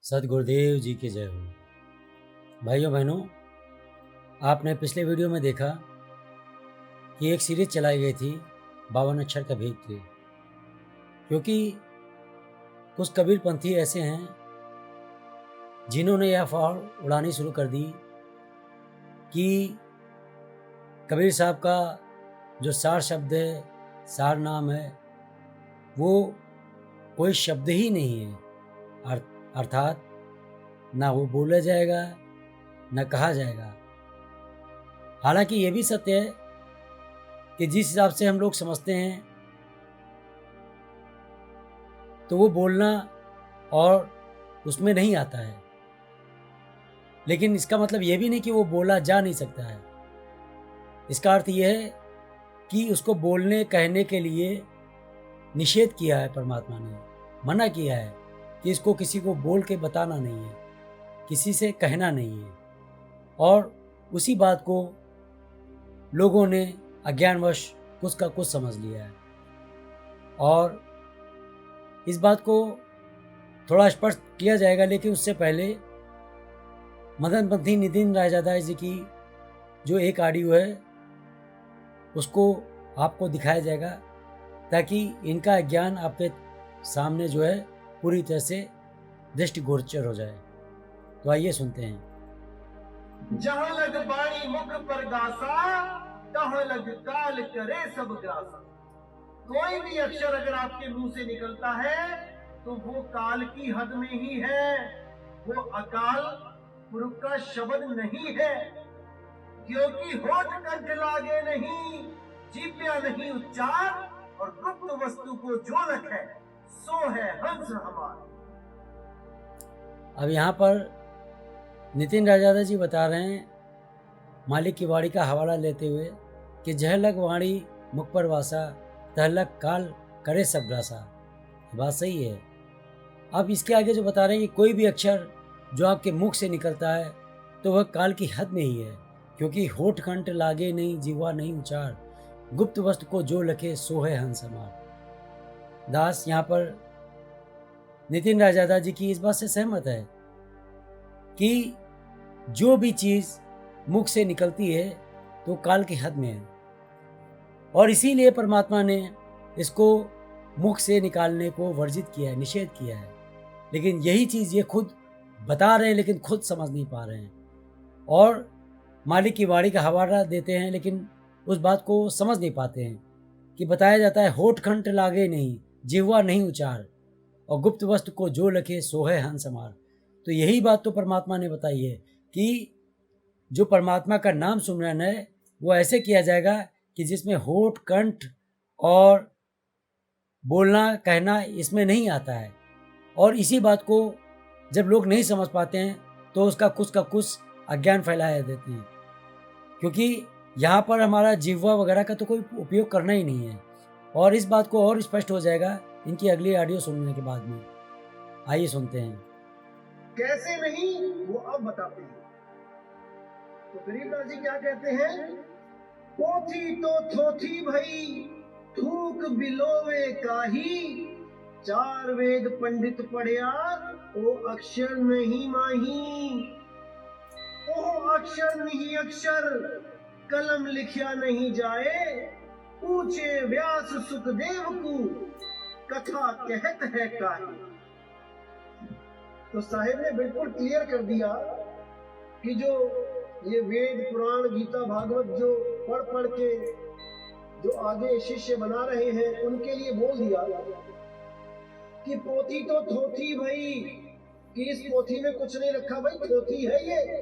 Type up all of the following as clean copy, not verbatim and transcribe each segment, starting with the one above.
सदगुरुदेव जी की जय हो। भाइयों बहनों, आपने पिछले वीडियो में देखा कि एक सीरीज चलाई गई थी 52 अक्षर का भेद थे, क्योंकि कुछ कबीरपंथी ऐसे हैं जिन्होंने यह अफवाह उड़ानी शुरू कर दी कि कबीर साहब का जो सार शब्द है, सार नाम है, वो कोई शब्द ही नहीं है, अर्थात ना वो बोला जाएगा न कहा जाएगा। हालांकि ये भी सत्य है कि जिस हिसाब से हम लोग समझते हैं तो वो बोलना और उसमें नहीं आता है, लेकिन इसका मतलब ये भी नहीं कि वो बोला जा नहीं सकता है। इसका अर्थ यह है कि उसको बोलने कहने के लिए निषेध किया है, परमात्मा ने मना किया है कि इसको किसी को बोल के बताना नहीं है, किसी से कहना नहीं है। और उसी बात को लोगों ने अज्ञानवश कुछ का कुछ समझ लिया है। और इस बात को थोड़ा स्पष्ट किया जाएगा, लेकिन उससे पहले मदनपंथी नितिन रायजादा जी की जो एक ऑडियो है उसको आपको दिखाया जाएगा, ताकि इनका ज्ञान आपके सामने जो है पूरी तरह से दृष्टिगोचर हो जाए। तो आइए सुनते हैं। जहाँ लग बाणी मुख पर गासा, तहाँ लग काल करे सब ग्रासा। कोई भी अक्षर अगर आपके मुंह से निकलता है तो वो काल की हद में ही है, वो अकाल पुरुष का शब्द नहीं है, क्योंकि होठ कंठ लागे नहीं, जीव्या नहीं उच्चार, और गुप्त वस्तु को जो रखे सो है हंस हमार। अब यहाँ पर नितिन रायजादा जी बता रहे हैं मालिक की वाणी का हवाला लेते हुए कि जह लग वाणी मुख पर वासा, तह लग काल करे सब ग्रासा। बात सही है। अब इसके आगे जो बता रहे हैं कि कोई भी अक्षर जो आपके मुख से निकलता है तो वह काल की हद में ही है, क्योंकि होठ कंठ लागे नहीं, जीवा नहीं उचार, गुप्त वस्तु को जो लखे सो है हंस हमार। दास यहाँ पर नितिन रायजादा जी की इस बात से सहमत है कि जो भी चीज मुख से निकलती है तो काल की हद में है, और इसीलिए परमात्मा ने इसको मुख से निकालने को वर्जित किया है, निषेध किया है। लेकिन यही चीज ये खुद बता रहे हैं, लेकिन खुद समझ नहीं पा रहे हैं, और मालिक की वाणी का हवाला देते हैं, लेकिन उस बात को समझ नहीं पाते हैं कि बताया जाता है होठ कंठ लागे नहीं, जिह्वा नहीं उचार, और गुप्त वस्तु को जो लखे सो है हंस हमार। तो यही बात तो परमात्मा ने बताई है कि जो परमात्मा का नाम सुमरन है वो ऐसे किया जाएगा कि जिसमें होठ कंठ और बोलना कहना इसमें नहीं आता है। और इसी बात को जब लोग नहीं समझ पाते हैं तो उसका कुछ का कुछ अज्ञान फैलाया देते हैं, क्योंकि यहाँ पर हमारा जिह्वा वगैरह का तो कोई उपयोग करना ही नहीं है। और इस बात को और स्पष्ट हो जाएगा इनकी अगली ऑडियो सुनने के बाद में। आइए सुनते हैं। कैसे नहीं वो अब बताते हैं। तो गरीबदास जी क्या कहते हैं? पोथी तो थोथी भई, थूक बिलोवे काही, चार वेद पंडित पढ़िया, ओ अक्षर नहीं माही। ओ अक्षर नहीं अक्षर, कलम लिखिया नहीं जाए, पूछे व्यास सुखदेव को, कथा कहत है काही। तो साहिब ने बिल्कुल क्लियर कर दिया कि जो ये वेद पुराण गीता भागवत जो पढ़ के जो आगे शिष्य बना रहे हैं उनके लिए बोल दिया कि पोथी तो थोथी भाई, कि इस पोथी में कुछ नहीं रखा भाई, थोथी है ये।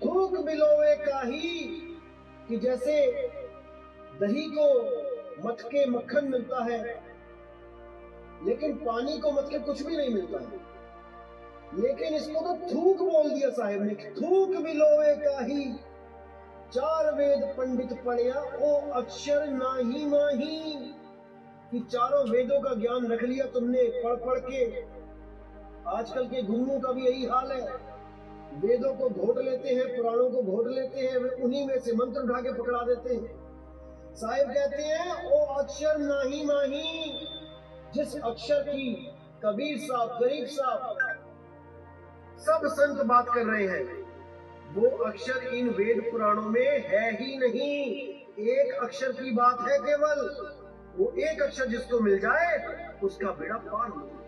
थूक बिलोवे काही, कि जैसे दही को मथ के मक्खन मिलता है, लेकिन पानी को मथ के कुछ भी नहीं मिलता है। लेकिन इसको तो थूक बोल दिया साहिब ने, थूक बिलोवे काही, चार वेद पंडित पढ़िया, ओ अक्षर नाही माही। कि चारों वेदों का ज्ञान रख लिया तुमने पढ़ के। आजकल के गुरुओं का भी यही हाल है, वेदों को घोट लेते हैं, पुराणों को घोट लेते हैं, वे उन्हीं में से मंत्र उठा के पकड़ा देते हैं। साहिब कहते हैं ओ अक्षर नाही माही, जिस अक्षर की कबीर साहब, गरीब साहब सब संत बात कर रहे हैं, वो अक्षर इन वेद पुराणों में है ही नहीं। एक अक्षर की बात है केवल, वो एक अक्षर जिसको मिल जाए उसका बेड़ा पार हो जाए।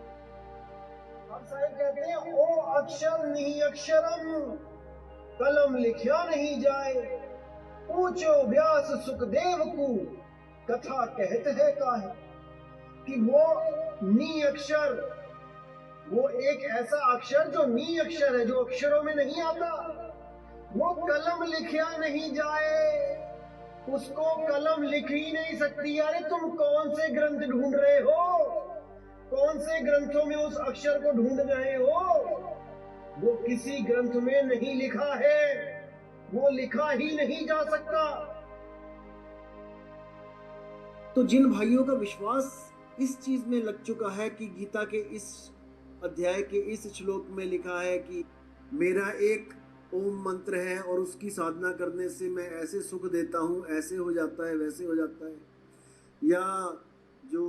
आप साहब कहते हैं ओ अक्षर नहीं अक्षरम, कलम लिखा नहीं जाए, पूछो व्यास सुखदेव को, कथा कहते है काहे। कि वो नी अक्षर, वो एक ऐसा अक्षर जो नी अक्षर है, जो अक्षरों में नहीं आता, वो कलम लिखा नहीं जाए, उसको कलम लिख ही नहीं सकती। अरे तुम कौन से ग्रंथ ढूंढ रहे हो, कौन से ग्रंथों में उस अक्षर को ढूंढ रहे हो? वो किसी ग्रंथ में नहीं लिखा है, वो लिखा ही नहीं जा सकता। तो जिन भाइयों का विश्वास इस चीज में लग चुका है कि गीता के इस अध्याय के इस श्लोक में लिखा है कि मेरा एक ओम मंत्र है और उसकी साधना करने से मैं ऐसे सुख देता हूँ, ऐसे हो जाता है, वैसे हो जाता है, या जो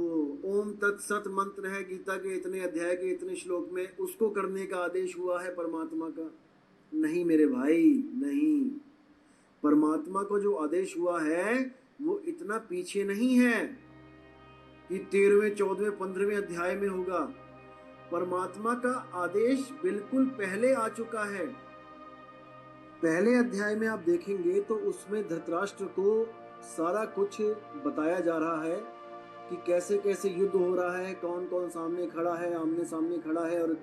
ओम तत्सत मंत्र है गीता के इतने अध्याय के इतने श्लोक में, उसको करने का आदेश हुआ है परमात्मा का। नहीं मेरे भाई, नहीं। परमात्मा को जो आदेश हुआ है वो इतना पीछे नहीं है कि 13वें 14वें 15वें अध्याय में होगा। परमात्मा का आदेश बिल्कुल पहले आ चुका है। पहले अध्याय में आप देखेंगे तो उसमें धृतराष्ट्र को सारा कुछ बताया जा रहा है कि कैसे कैसे युद्ध हो रहा है, कौन कौन सामने खड़ा है, आमने सामने खड़ा है, और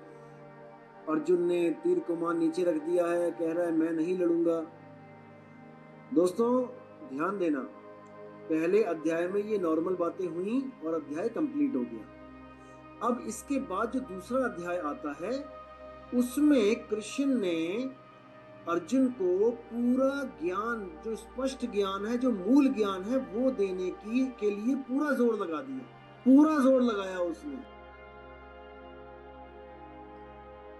अर्जुन ने तीर कमान नीचे रख दिया है, कह रहा है मैं नहीं लड़ूंगा। दोस्तों ध्यान देना, पहले अध्याय में ये नॉर्मल बातें हुई और अध्याय कंप्लीट हो गया। अब इसके बाद जो दूसरा अध्याय आता है उसमें कृष्ण ने अर्जुन को पूरा ज्ञान, जो स्पष्ट ज्ञान है, जो मूल ज्ञान है, वो देने के लिए पूरा जोर लगा दिया, पूरा जोर लगाया उसने।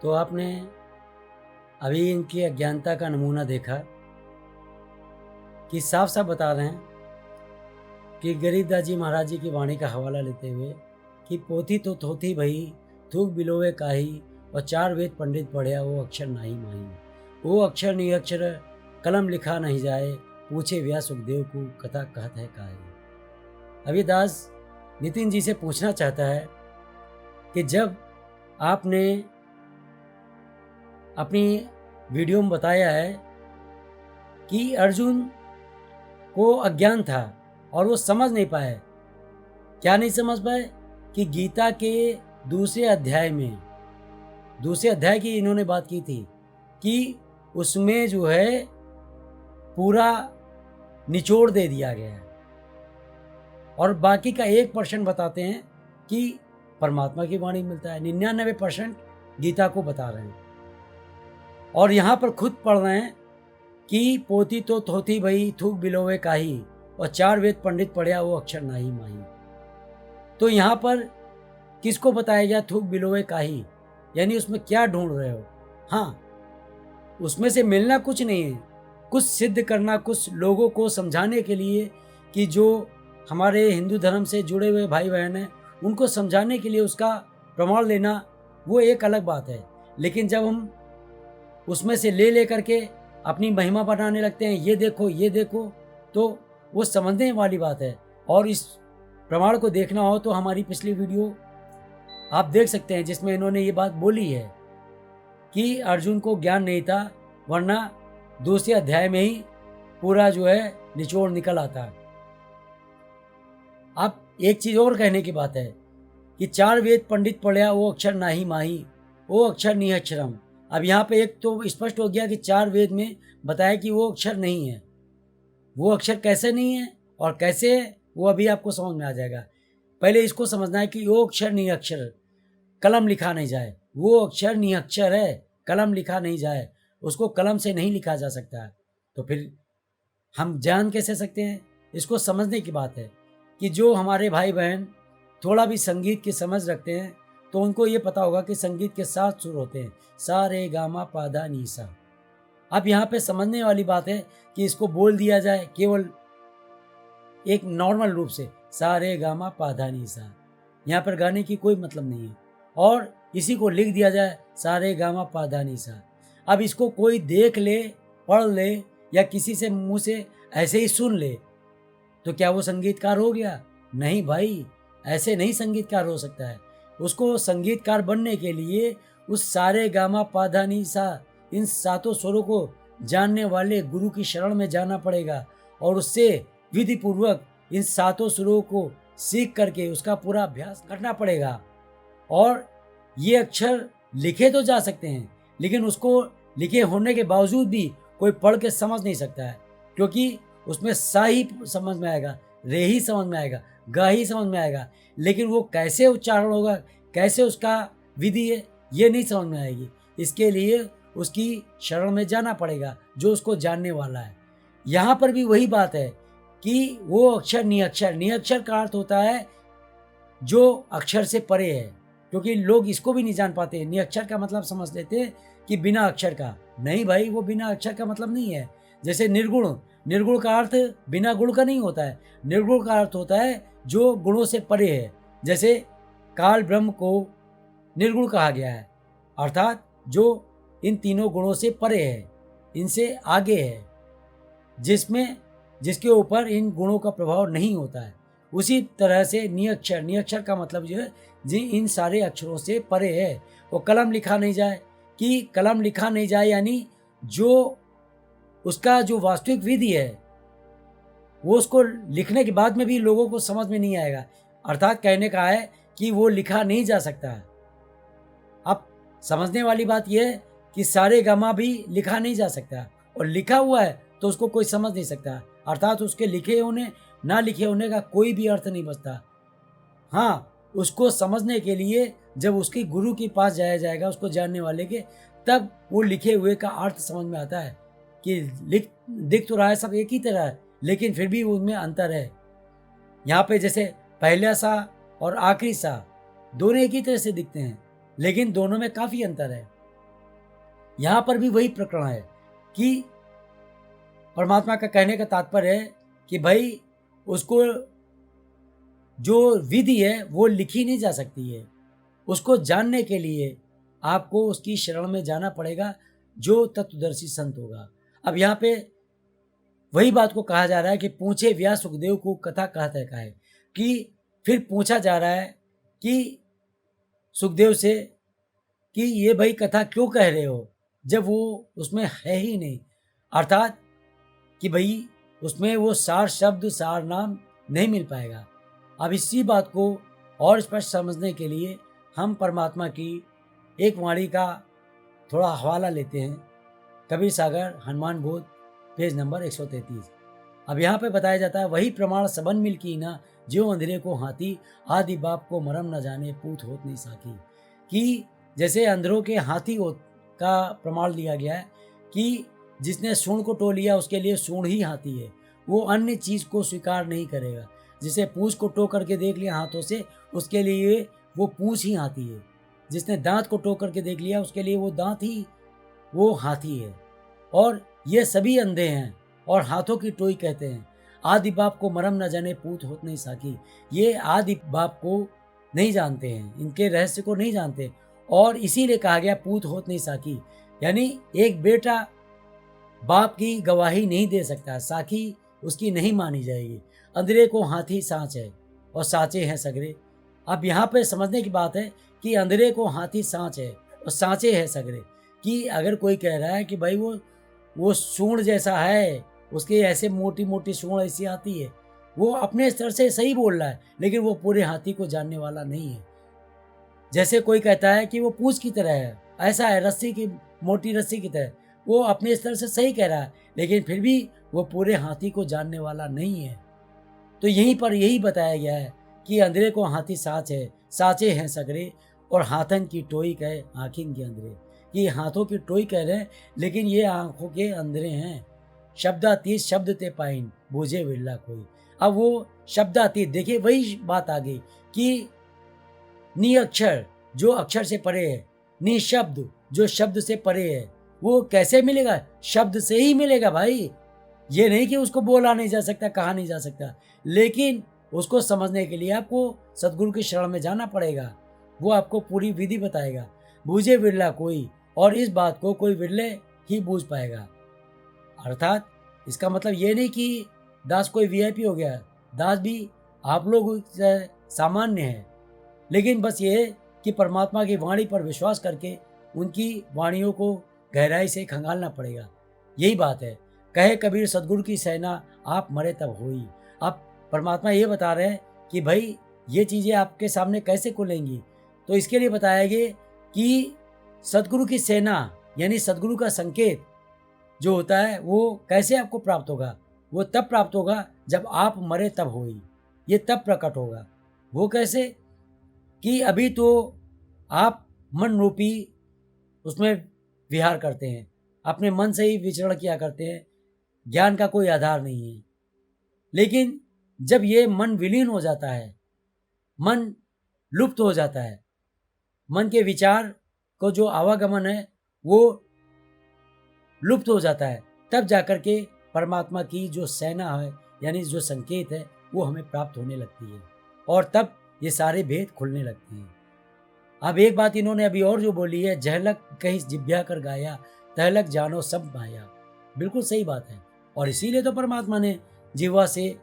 तो आपने अभी इनकी अज्ञानता का नमूना देखा कि साफ साफ बता रहे हैं कि गरीबदास जी महाराज जी की वाणी का हवाला लेते हुए कि पोथी तो थोथी भई, थूक बिलोवे काही, और 4 वेद पंडित पढ़िया वो अक्षर नाही माही। वो अक्षर नहीं अक्षर, कलम लिखा नहीं जाए, पूछे व्यास सुखदेव को, कथा कहत है काहे। अभी दास नितिन जी से पूछना चाहता है कि जब आपने अपनी वीडियो में बताया है कि अर्जुन को अज्ञान था और वो समझ नहीं पाए, क्या नहीं समझ पाए कि गीता के दूसरे अध्याय में, दूसरे अध्याय की इन्होंने बात की थी कि उसमें जो है पूरा निचोड़ दे दिया गया है, और बाकी का 1% बताते हैं कि परमात्मा की वाणी मिलता है, 99% गीता को बता रहे हैं। और यहाँ पर खुद पढ़ रहे हैं कि पोती तो थोथी भई, थूक बिलोवे काही, और 4 वेद पंडित पढ़िया वो अक्षर नाही माही। तो यहाँ पर किसको बताया गया थूक बिलोवे काही, यानी उसमें क्या ढूंढ रहे हो? हाँ, उसमें से मिलना कुछ नहीं है, कुछ सिद्ध करना, कुछ लोगों को समझाने के लिए कि जो हमारे हिंदू धर्म से जुड़े हुए भाई बहन हैं उनको समझाने के लिए उसका प्रमाण लेना, वो एक अलग बात है। लेकिन जब हम उसमें से ले करके अपनी महिमा बनाने लगते हैं, ये देखो ये देखो, तो वो समझने वाली बात है। और इस प्रमाण को देखना हो तो हमारी पिछली वीडियो आप देख सकते हैं जिसमें इन्होंने ये बात बोली है कि अर्जुन को ज्ञान नहीं था, वरना दूसरे अध्याय में ही पूरा जो है निचोड़ निकल आता है। अब एक चीज और कहने की बात है कि 4 वेद पंडित पढ़िया वो अक्षर नाही माही, वो अक्षर नहीं अक्षरम। अब यहाँ पे एक तो स्पष्ट हो गया कि 4 वेद में बताया कि वो अक्षर नहीं है। वो अक्षर कैसे नहीं है और कैसे है वो अभी आपको समझ में आ जाएगा। पहले इसको समझना है कि वो अक्षर नहीं अक्षर, कलम लिखा नहीं जाए। वो अक्षर नहीं अक्षर है, कलम लिखा नहीं जाए, उसको कलम से नहीं लिखा जा सकता। तो फिर हम जान कैसे सकते हैं? इसको समझने की बात है कि जो हमारे भाई बहन थोड़ा भी संगीत की समझ रखते हैं तो उनको ये पता होगा कि संगीत के 7 सुर होते हैं, सा रे गा मा पा धा नी सा। अब यहाँ पे समझने वाली बात है कि इसको बोल दिया जाए केवल एक नॉर्मल रूप से, सा रे गा मा पा धा नी सा। यहाँ पर गाने की कोई मतलब नहीं है। और इसी को लिख दिया जाए, सारे गामा पाधा नी सा। अब इसको कोई देख ले, पढ़ ले या किसी से मुंह से ऐसे ही सुन ले तो क्या वो संगीतकार हो गया? नहीं भाई, ऐसे नहीं संगीतकार हो सकता है। उसको संगीतकार बनने के लिए उस सारे गामा पाधा नी सा इन सातों स्वरों को जानने वाले गुरु की शरण में जाना पड़ेगा और उससे विधि पूर्वक इन सातों स्वरों को सीख करके उसका पूरा अभ्यास करना पड़ेगा। और ये अक्षर लिखे तो जा सकते हैं, लेकिन उसको लिखे होने के बावजूद भी कोई पढ़ के समझ नहीं सकता है, क्योंकि उसमें सा ही समझ में आएगा, रे ही समझ में आएगा, गा ही समझ में आएगा, लेकिन वो कैसे उच्चारण होगा, कैसे उसका विधि है, ये नहीं समझ में आएगी। इसके लिए उसकी शरण में जाना पड़ेगा जो उसको जानने वाला है। यहाँ पर भी वही बात है कि वो अक्षर निअक्षर, निअक्षर का अर्थ होता है जो अक्षर से परे है, क्योंकि लोग इसको भी नहीं जान पाते। निअक्षर का मतलब समझ लेते हैं कि बिना अक्षर का। नहीं भाई, वो बिना अक्षर का मतलब नहीं है। जैसे निर्गुण, निर्गुण का अर्थ बिना गुण का नहीं होता है। निर्गुण का अर्थ होता है जो गुणों से परे है। जैसे काल ब्रह्म को निर्गुण कहा गया है, अर्थात जो इन तीनों गुणों से परे है, इनसे आगे है, जिसके ऊपर इन गुणों का प्रभाव नहीं होता है। उसी तरह से निअक्षर, निअक्षर का मतलब जो है जी इन सारे अक्षरों से परे है। वो कलम लिखा नहीं जाए, कि कलम लिखा नहीं जाए यानी जो उसका जो वास्तविक विधि है वो उसको लिखने के बाद में भी लोगों को समझ में नहीं आएगा। अर्थात कहने का है कि वो लिखा नहीं जा सकता है। अब समझने वाली बात यह है कि सारे गामा भी लिखा नहीं जा सकता, और लिखा हुआ है तो उसको कोई समझ नहीं सकता। अर्थात उसके लिखे होने ना लिखे होने का कोई भी अर्थ नहीं बचता। हाँ, उसको समझने के लिए जब उसकी गुरु के पास जाया जाएगा, उसको जानने वाले के, तब वो लिखे हुए का अर्थ समझ में आता है कि दिख तो रहा है सब एक ही तरह है, लेकिन फिर भी उनमें अंतर है। यहाँ पे जैसे पहला सा और आखिरी सा दोनों एक ही तरह से दिखते हैं, लेकिन दोनों में काफी अंतर है। यहाँ पर भी वही प्रकरण है कि परमात्मा का कहने का तात्पर्य है कि भाई उसको जो विधि है वो लिखी नहीं जा सकती है। उसको जानने के लिए आपको उसकी शरण में जाना पड़ेगा जो तत्वदर्शी संत होगा। अब यहाँ पे वही बात को कहा जा रहा है कि पूछे व्यास सुखदेव को कथा कहते कहे, कि फिर पूछा जा रहा है कि सुखदेव से कि ये भाई कथा क्यों कह रहे हो जब वो उसमें है ही नहीं। अर्थात कि भाई उसमें वो सार शब्द, सार नाम नहीं मिल पाएगा। अब इसी बात को और स्पष्ट समझने के लिए हम परमात्मा की एक वाणी का थोड़ा हवाला लेते हैं। कबीर सागर हनुमान बोध, पेज नंबर 133। अब यहाँ पे बताया जाता है, वही प्रमाण सबन मिल की ना, जो अंधेरे को हाथी, आदि बाप को मरम न जाने, पूत होत नहीं साकी। कि जैसे अंधेरों के हाथी का प्रमाण लिया गया है कि जिसने सूंड को टो लिया उसके लिए सूंड ही हाथी है, वो अन्य चीज को स्वीकार नहीं करेगा। जिसे पूंछ को टो करके देख लिया हाथों से, उसके लिए वो पूंछ ही हाथी है। जिसने दांत को टो करके देख लिया उसके लिए वो दांत ही वो हाथी है। और ये सभी अंधे हैं और हाथों की टोई कहते हैं। आदि बाप को मरम न जाने, पूत होत नहीं साकी। ये आदि बाप को नहीं जानते हैं, इनके रहस्य को नहीं जानते, और इसीलिए कहा गया पूत होत नहीं साकी, यानी एक बेटा बाप की गवाही नहीं दे सकता, साकी उसकी नहीं मानी जाएगी। अंधेरे को हाथी सांच है और सांचे हैं सगरे। अब यहाँ पे समझने की बात है कि अंधेरे को हाथी सांच है और सांचे हैं सगरे। कि अगर कोई कह रहा है कि भाई वो सूंड जैसा है, उसके ऐसे मोटी मोटी सूंड ऐसी आती है, वो अपने स्तर से सही बोल रहा है, लेकिन वो पूरे हाथी को जानने वाला नहीं है। जैसे कोई कहता है कि वो पूंछ की तरह है, ऐसा है रस्सी की, मोटी रस्सी की तरह, वो अपने स्तर से सही कह रहा है, लेकिन फिर भी वो पूरे हाथी को जानने वाला नहीं है। तो यहीं पर यही बताया गया है कि अंधेरे को हाथी साच है, साचे हैं सगरे, और हाथन की टोई कहे आँखिन के अंधेरे। कि हाथों की टोई कह रहे हैं, लेकिन ये आंखों के अंधेरे हैं। शब्दातीत शब्द ते पाइन, बूझे विरला कोई। अब वो शब्दातीत, देखिए वही बात आ गई कि निअक्षर जो अक्षर से परे है, निशब्द जो शब्द से परे है, वो कैसे मिलेगा? शब्द से ही मिलेगा भाई। ये नहीं कि उसको बोला नहीं जा सकता, कहा नहीं जा सकता, लेकिन उसको समझने के लिए आपको सदगुरु की शरण में जाना पड़ेगा। वो आपको पूरी विधि बताएगा। बूझे विरला कोई, और इस बात को कोई विरले ही बूझ पाएगा। अर्थात इसका मतलब ये नहीं कि दास कोई वीआईपी हो गया, दास भी आप लोग से सामान्य है, लेकिन बस ये है कि परमात्मा की वाणी पर विश्वास करके उनकी वाणियों को गहराई से खंगालना पड़ेगा। यही बात है। कहे कबीर सदगुरु की सेना आप मरे तब होई। अब परमात्मा ये बता रहे हैं कि भाई ये चीज़ें आपके सामने कैसे खुलेंगी, तो इसके लिए बताया गया कि सदगुरु की सेना यानी सदगुरु का संकेत जो होता है वो कैसे आपको प्राप्त होगा। वो तब प्राप्त होगा जब आप मरे तब होई, ये तब प्रकट होगा। वो कैसे कि अभी तो आप मन रूपी उसमें विहार करते हैं, अपने मन से ही विचरण किया करते हैं, ज्ञान का कोई आधार नहीं है। लेकिन जब ये मन विलीन हो जाता है, मन लुप्त हो जाता है, मन के विचार को जो आवागमन है वो लुप्त हो जाता है, तब जाकर के परमात्मा की जो सेना है यानी जो संकेत है वो हमें प्राप्त होने लगती है, और तब ये सारे भेद खुलने लगते हैं। अब एक बात इन्होंने अभी और जो बोली है, जहलक कहीं जिभ्या कर गाया, तहलक जानो सब माया। बिल्कुल सही बात है, और इसीलिए तो परमात्मा ने जिह्वा से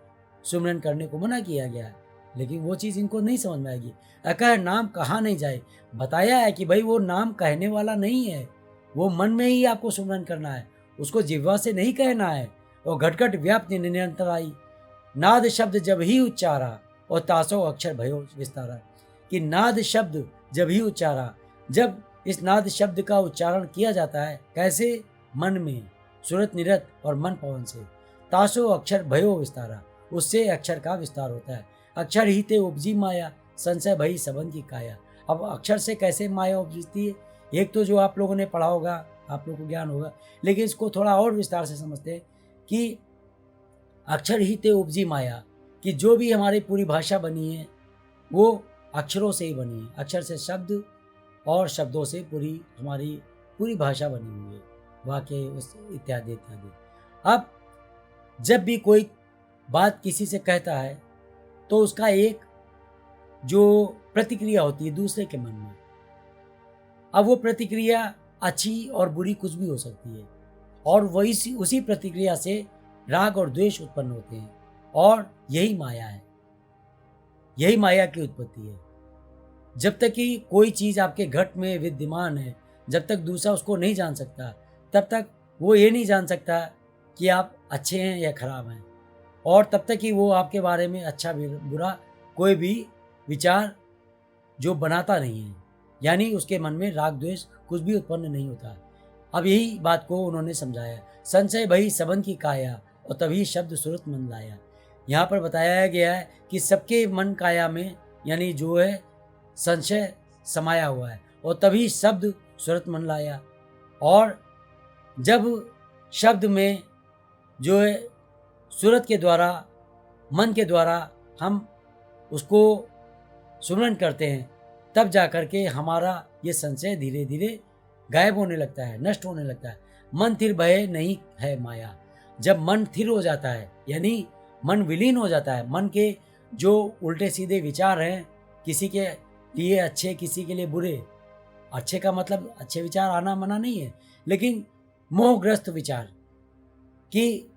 सुमरन करने को मना किया गया है। लेकिन वो चीज़ इनको नहीं समझ में आएगी। अकह नाम कहा नहीं जाए, बताया है कि भाई वो नाम कहने वाला नहीं है, वो मन में ही आपको सुमरन करना है, उसको जिह्वा से नहीं कहना है। और घटघट व्याप्त निरंतर आई, नाद शब्द जब ही उच्चारा, और तासो अक्षर भयो विस्तारा। कि नाद शब्द जब ही उच्चारा, जब इस नाद शब्द का उच्चारण किया जाता है कैसे, मन में, सुरत निरत और मन पवन से। तासो अक्षर भयो विस्तारा, उससे अक्षर का विस्तार होता है। अक्षर ही ते उपजी माया, संशय भई सबन की काया। अब अक्षर से कैसे माया उपजती है, एक तो जो आप लोगों ने पढ़ा होगा, आप लोगों को ज्ञान होगा, लेकिन इसको थोड़ा और विस्तार से समझते हैं कि अक्षर ही ते उपजी माया, कि जो भी हमारी पूरी भाषा बनी है वो अक्षरों से ही बनी है। अक्षर से शब्द और शब्दों से पूरी हमारी पूरी भाषा बनी हुई है, वाक्य उस इत्यादि इत्यादि। अब जब भी कोई बात किसी से कहता है तो उसका एक जो प्रतिक्रिया होती है दूसरे के मन में। अब वो प्रतिक्रिया अच्छी और बुरी कुछ भी हो सकती है, और वही उसी प्रतिक्रिया से राग और द्वेष उत्पन्न होते हैं, और यही माया है, यही माया की उत्पत्ति है। जब तक कि कोई चीज़ आपके घट में विद्यमान है, जब तक दूसरा उसको नहीं जान सकता, तब तक वो ये नहीं जान सकता कि आप अच्छे हैं या खराब हैं, और तब तक कि वो आपके बारे में अच्छा बुरा कोई भी विचार जो बनाता नहीं है, यानी उसके मन में राग द्वेष कुछ भी उत्पन्न नहीं होता। अब यही बात को उन्होंने समझाया, संशय भई सबन की काया, और तभी शब्द सुरत मन लाया। यहाँ पर बताया गया है कि सबके मन काया में यानी जो है संशय समाया हुआ है, और तभी शब्द सुरत मन लाया। और जब शब्द में जो है सुरत के द्वारा, मन के द्वारा हम उसको सुमरन करते हैं, तब जाकर के हमारा ये संशय धीरे धीरे गायब होने लगता है, नष्ट होने लगता है। मन थिर भय नहीं है माया। जब मन थिर हो जाता है यानी मन विलीन हो जाता है, मन के जो उल्टे सीधे विचार हैं, किसी के लिए अच्छे किसी के लिए बुरे, अच्छे का मतलब अच्छे विचार आना मना नहीं है, लेकिन मोहग्रस्त विचार, कि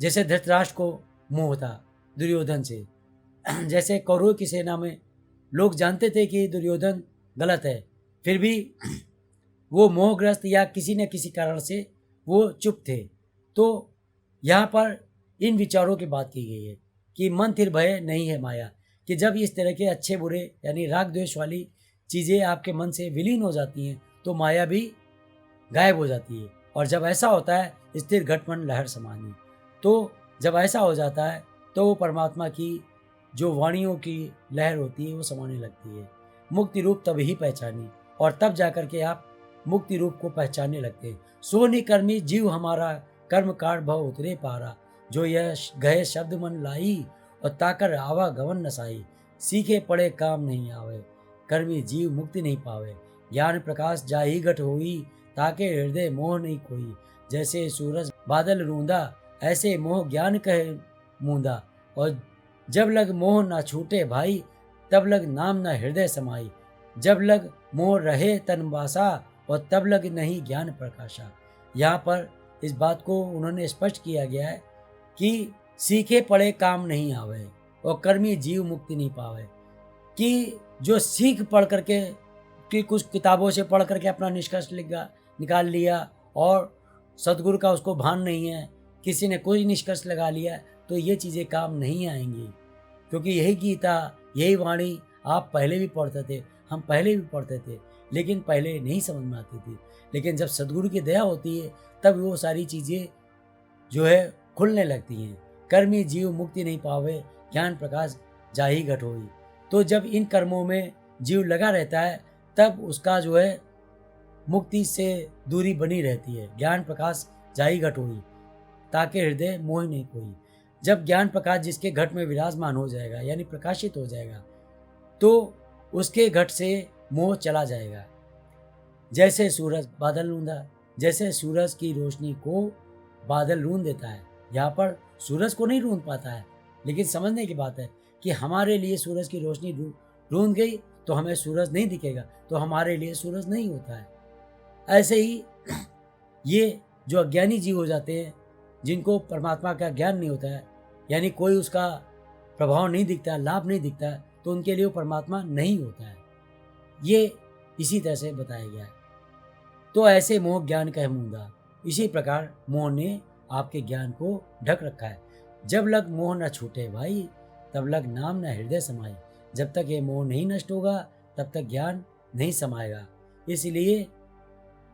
जैसे धृतराष्ट्र को मोह था दुर्योधन से, जैसे कौरवों की सेना में लोग जानते थे कि दुर्योधन गलत है, फिर भी वो मोहग्रस्त या किसी न किसी कारण से वो चुप थे। तो यहाँ पर इन विचारों की बात की गई है कि मन थिर भय नहीं है माया, कि जब इस तरह के अच्छे बुरे यानी राग द्वेष वाली चीज़ें आपके मन से विलीन हो जाती हैं तो माया भी गायब हो जाती है। और जब ऐसा होता है स्थिर घटमन लहर समानी, तो जब ऐसा हो जाता है तो वो परमात्मा की जो वाणियों की लहर होती है वो समाने लगती है। मुक्ति रूप तब ही पहचानी, और तब जाकर के आप मुक्ति रूप को पहचानने लगते हैं। सोनी कर्मी जीव हमारा, कर्म काट भव उतरे पारा, जो यह गए शब्द मन लाई, और ताकर आवा गवन नसाई। सीखे पड़े काम नहीं आवे, कर्मी जीव मुक्ति नहीं पावे। ज्ञान प्रकाश जाही घट होई, ताके हृदय मोह नहीं कोई। जैसे सूरज बादल रूंदा, ऐसे मोह ज्ञान कहे मूंदा। और जब लग मोह ना छूटे भाई, तब लग नाम ना हृदय समाई। जब लग मोह रहे तन वासा, और तब लग नहीं ज्ञान प्रकाशा। यहाँ पर इस बात को उन्होंने स्पष्ट किया गया है कि सीखे पढ़े काम नहीं आवे, और कर्मी जीव मुक्ति नहीं पावे। कि जो सीख पढ़ करके कि कुछ किताबों से पढ़ करके अपना निष्कर्ष निकाल लिया और सदगुरु का उसको भान नहीं है, किसी ने कोई निष्कर्ष लगा लिया, तो ये चीज़ें काम नहीं आएंगी। क्योंकि यही गीता, यही वाणी आप पहले भी पढ़ते थे, हम पहले भी पढ़ते थे, लेकिन पहले नहीं समझ में आती थी। लेकिन जब सदगुरु की दया होती है तब वो सारी चीज़ें जो है खुलने लगती हैं। कर्मी जीव मुक्ति नहीं पावे, ज्ञान प्रकाश जाहि घट होई। तो जब इन कर्मों में जीव लगा रहता है तब उसका जो है मुक्ति से दूरी बनी रहती है। ज्ञान प्रकाश जाहि घट होई, ताके हृदय मोह नहीं कोई। जब ज्ञान प्रकाश जिसके घट में विराजमान हो जाएगा, यानी प्रकाशित हो जाएगा, तो उसके घट से मोह चला जाएगा। जैसे सूरज बादल लूंदा, जैसे सूरज की रोशनी को बादल लूंद देता है। यहाँ पर सूरज को नहीं रूंद पाता है, लेकिन समझने की बात है कि हमारे लिए सूरज की रोशनी रूंद गई तो हमें सूरज नहीं दिखेगा, तो हमारे लिए सूरज नहीं होता है। ऐसे ही ये जो अज्ञानी जीव हो जाते हैं, जिनको परमात्मा का ज्ञान नहीं होता है, यानी कोई उसका प्रभाव नहीं दिखता, लाभ नहीं दिखता, तो उनके लिए वो परमात्मा नहीं होता है। ये इसी तरह से बताया गया है। तो ऐसे मोह ज्ञान कह मूंदा, इसी प्रकार मोह ने आपके ज्ञान को ढक रखा है। जब लग मोह न छूटे भाई, तब लग नाम न हृदय समाए। जब तक ये मोह नहीं नष्ट होगा तब तक ज्ञान नहीं समाएगा। इसलिए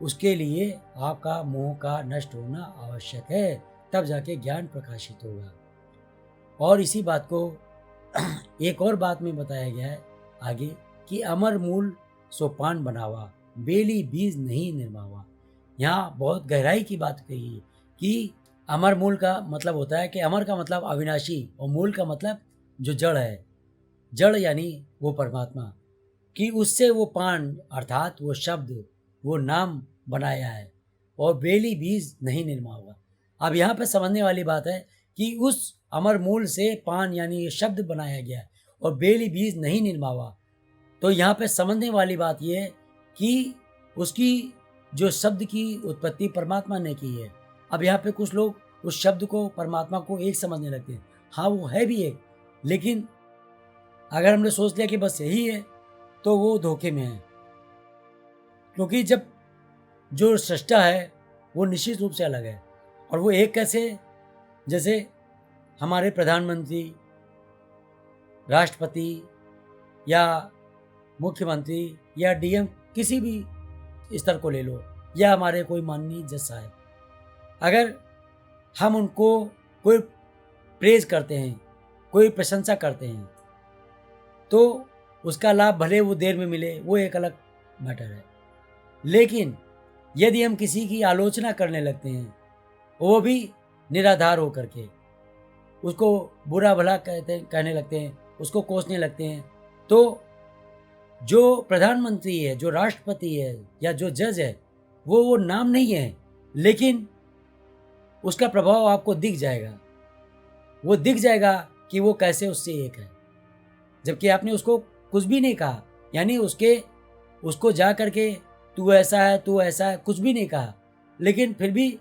उसके लिए आपका मोह का नष्ट होना आवश्यक है, तब जाके ज्ञान प्रकाशित होगा। और इसी बात को एक और बात में बताया गया है आगे कि अमर मूल सोपान बनावा, बेली बीज नहीं निर्मावा। यहाँ बहुत गहराई की बात कही है कि अमर मूल का मतलब होता है कि अमर का मतलब अविनाशी, और मूल का मतलब जो जड़ है। जड़ यानी वो परमात्मा, कि उससे वो पान अर्थात वो शब्द, वो नाम बनाया है, और बेली बीज नहीं निर्मावा। अब यहाँ पर समझने वाली बात है कि उस अमर मूल से पान यानी ये शब्द बनाया गया है, और बेली बीज नहीं निर्मावा। तो यहाँ पे समझने वाली बात ये है कि उसकी जो शब्द की उत्पत्ति परमात्मा ने की है। अब यहाँ पे कुछ लोग उस शब्द को, परमात्मा को एक समझने लगते हैं। हाँ, वो है भी एक, लेकिन अगर हमने सोच लिया कि बस यही है तो वो धोखे में है। क्योंकि जब जो सृष्टा है वो निश्चित रूप से अलग है, और वो एक कैसे, जैसे हमारे प्रधानमंत्री, राष्ट्रपति या मुख्यमंत्री या डीएम, किसी भी स्तर को ले लो, या हमारे कोई माननीय जज साहब, अगर हम उनको कोई प्रेज करते हैं, कोई प्रशंसा करते हैं, तो उसका लाभ भले वो देर में मिले, वो एक अलग मैटर है। लेकिन यदि हम किसी की आलोचना करने लगते हैं, वो भी निराधार होकर के उसको बुरा भला कहने लगते हैं, उसको कोसने लगते हैं, तो जो प्रधानमंत्री है, जो राष्ट्रपति है या जो जज है, वो नाम नहीं है, लेकिन उसका प्रभाव आपको दिख जाएगा। वो दिख जाएगा कि वो कैसे उससे एक है, जबकि आपने उसको कुछ भी नहीं कहा, यानी उसको जा करके तू ऐसा है, तू ऐसा है, कुछ भी नहीं कहा, लेकिन फिर भी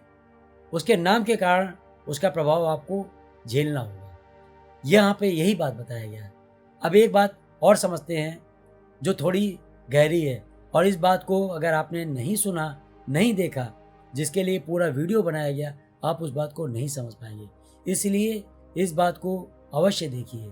उसके नाम के कारण उसका प्रभाव आपको झेलना होगा। यहाँ पे यही बात बताया गया है। अब एक बात और समझते हैं जो थोड़ी गहरी है, और इस बात को अगर आपने नहीं सुना, नहीं देखा, जिसके लिए पूरा वीडियो बनाया गया, आप उस बात को नहीं समझ पाएंगे। इसलिए इस बात को अवश्य देखिए।